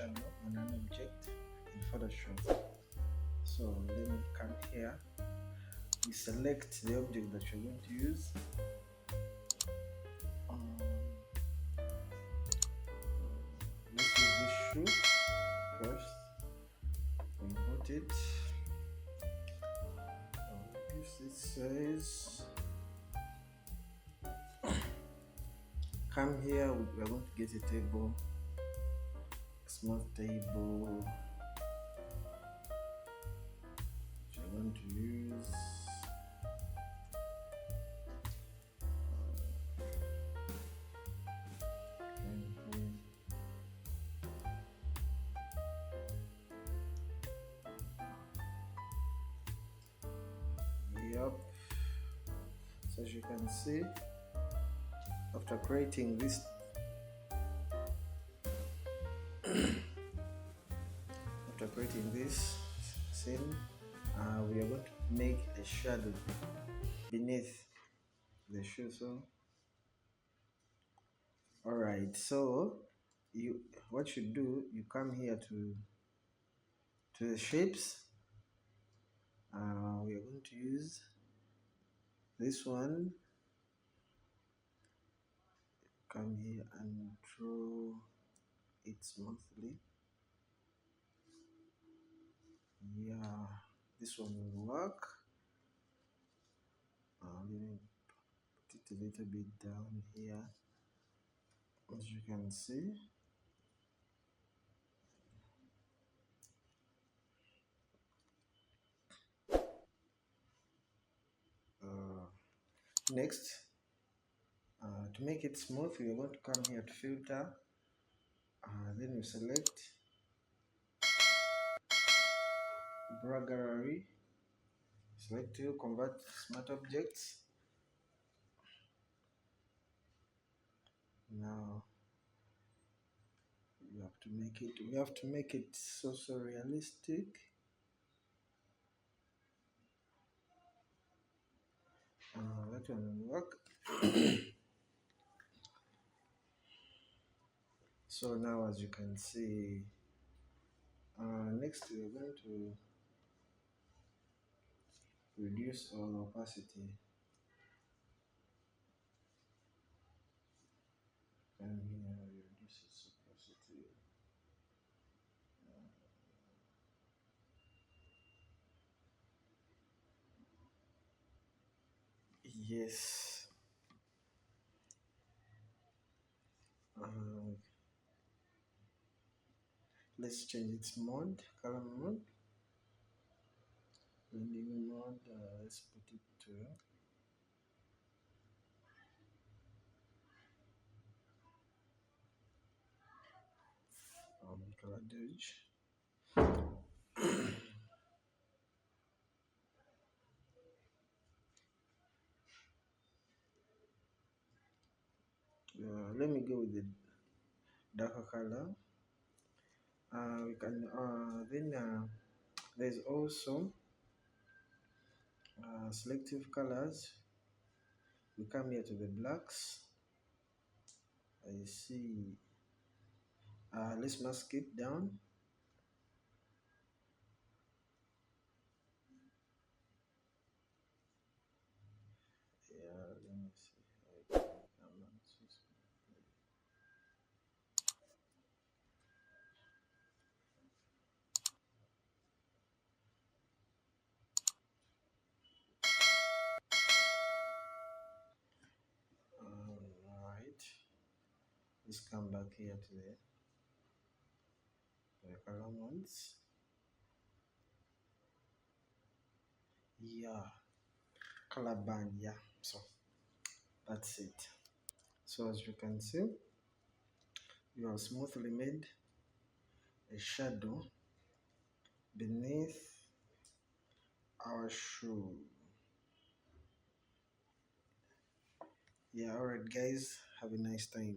shadow on an object in Photoshop. So let me come here. We select the object that you're going to use. Let's use this shoe first. Import it. Use this size. Come here. We are going to get a table, a small table. Which we're going to use. Yep. So as you can see, after creating this scene, we are going to make a shadow beneath the shoe. So alright, so what you do, you come here to the shapes. We are going to use this one. Come here and draw it smoothly. Yeah, this one will work. Let me put it a little bit down here, as you can see. Next, to make it smooth, we are going to come here to filter. Then we select Blur Gallery. Select to convert smart objects. Now we have to make it so realistic. That one will work. So now, as you can see, next we are going to reduce our opacity. And here we reduce its opacity. Yes. Let's change its mode, color mode, blending mode. Let's put it to color dodge. Let me go with the darker color. We can then there's also selective colors. We come here to the blacks. I see. Let's mask it down. Yeah, let me see. Alright. Let's come back here to the color ones. Yeah, color band. Yeah, so that's it. So as you can see, we have smoothly made a shadow beneath our shoe. Yeah, alright guys, have a nice time.